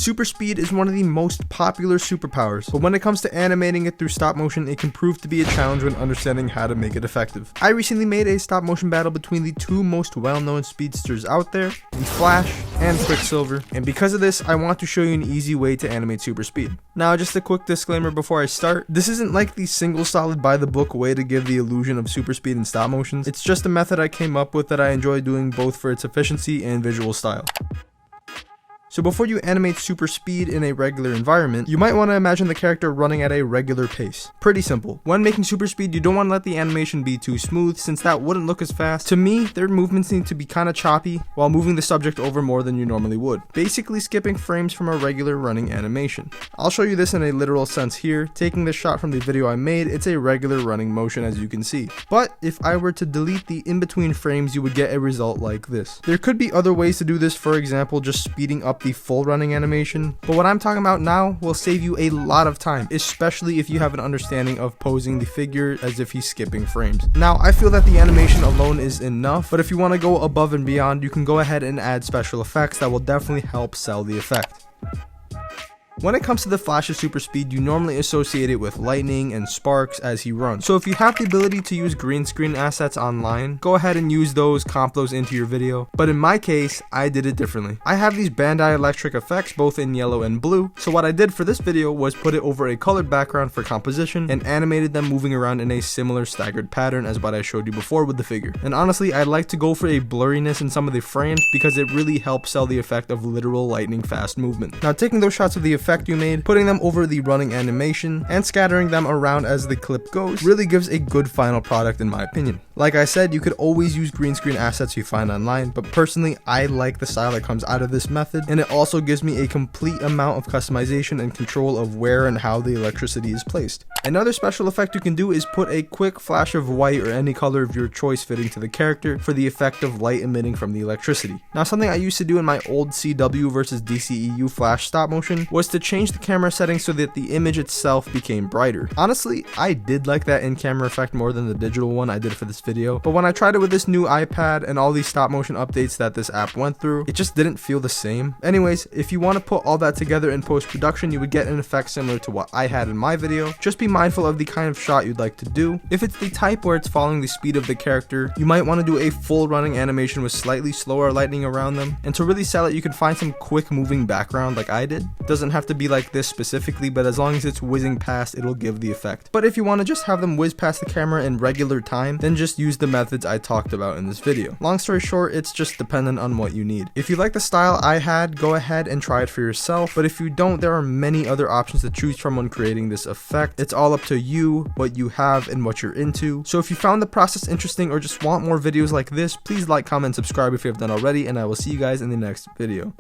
Super speed is one of the most popular superpowers, but when it comes to animating it through stop motion, it can prove to be a challenge when understanding how to make it effective. I recently made a stop motion battle between the two most well-known speedsters out there, the Flash and Quicksilver, and because of this, I want to show you an easy way to animate super speed. Now, just a quick disclaimer before I start, this isn't like the single solid by the book way to give the illusion of super speed in stop motions. It's just a method I came up with that I enjoy doing both for its efficiency and visual style. So before you animate super speed in a regular environment, you might want to imagine the character running at a regular pace. Pretty simple. When making super speed, you don't want to let the animation be too smooth since that wouldn't look as fast. To me, their movements need to be kind of choppy while moving the subject over more than you normally would. Basically skipping frames from a regular running animation. I'll show you this in a literal sense here. Taking this shot from the video I made, it's a regular running motion as you can see. But if I were to delete the in-between frames, you would get a result like this. There could be other ways to do this, for example, just speeding up the full running animation, but what I'm talking about now will save you a lot of time, especially if you have an understanding of posing the figure as if he's skipping frames. Now, I feel that the animation alone is enough, but if you want to go above and beyond, you can go ahead and add special effects that will definitely help sell the effect. When it comes to the Flash's super speed, you normally associate it with lightning and sparks as he runs. So if you have the ability to use green screen assets online, go ahead and use those, comp those into your video. But in my case, I did it differently. I have these Bandai electric effects both in yellow and blue. So what I did for this video was put it over a colored background for composition and animated them moving around in a similar staggered pattern as what I showed you before with the figure. And honestly, I like to go for a blurriness in some of the frames because it really helps sell the effect of literal lightning fast movement. Now, taking those shots of the effect you made, putting them over the running animation, and scattering them around as the clip goes really gives a good final product in my opinion. Like I said, you could always use green screen assets you find online, but personally I like the style that comes out of this method, and it also gives me a complete amount of customization and control of where and how the electricity is placed. Another special effect you can do is put a quick flash of white or any color of your choice fitting to the character for the effect of light emitting from the electricity. Now, something I used to do in my old CW versus DCEU Flash stop motion was to change the camera settings so that the image itself became brighter. Honestly, I did like that in-camera effect more than the digital one I did for this video, but when I tried it with this new iPad and all these stop motion updates that this app went through, it just didn't feel the same. Anyways, if you want to put all that together in post-production, you would get an effect similar to what I had in my video. Just be mindful of the kind of shot you'd like to do. If it's the type where it's following the speed of the character, you might want to do a full running animation with slightly slower lightning around them, and to really sell it, you can find some quick moving background like I did. It doesn't have to be like this specifically, but as long as it's whizzing past, it'll give the effect. But if you want to just have them whiz past the camera in regular time, then just use the methods I talked about in this video. Long story short, it's just dependent on what you need. If you like the style I had, go ahead and try it for yourself, but if you don't, there are many other options to choose from when creating this effect. It's all up to you, what you have, and what you're into. So if you found the process interesting or just want more videos like this, please like, comment, subscribe if you have done already, and I will see you guys in the next video.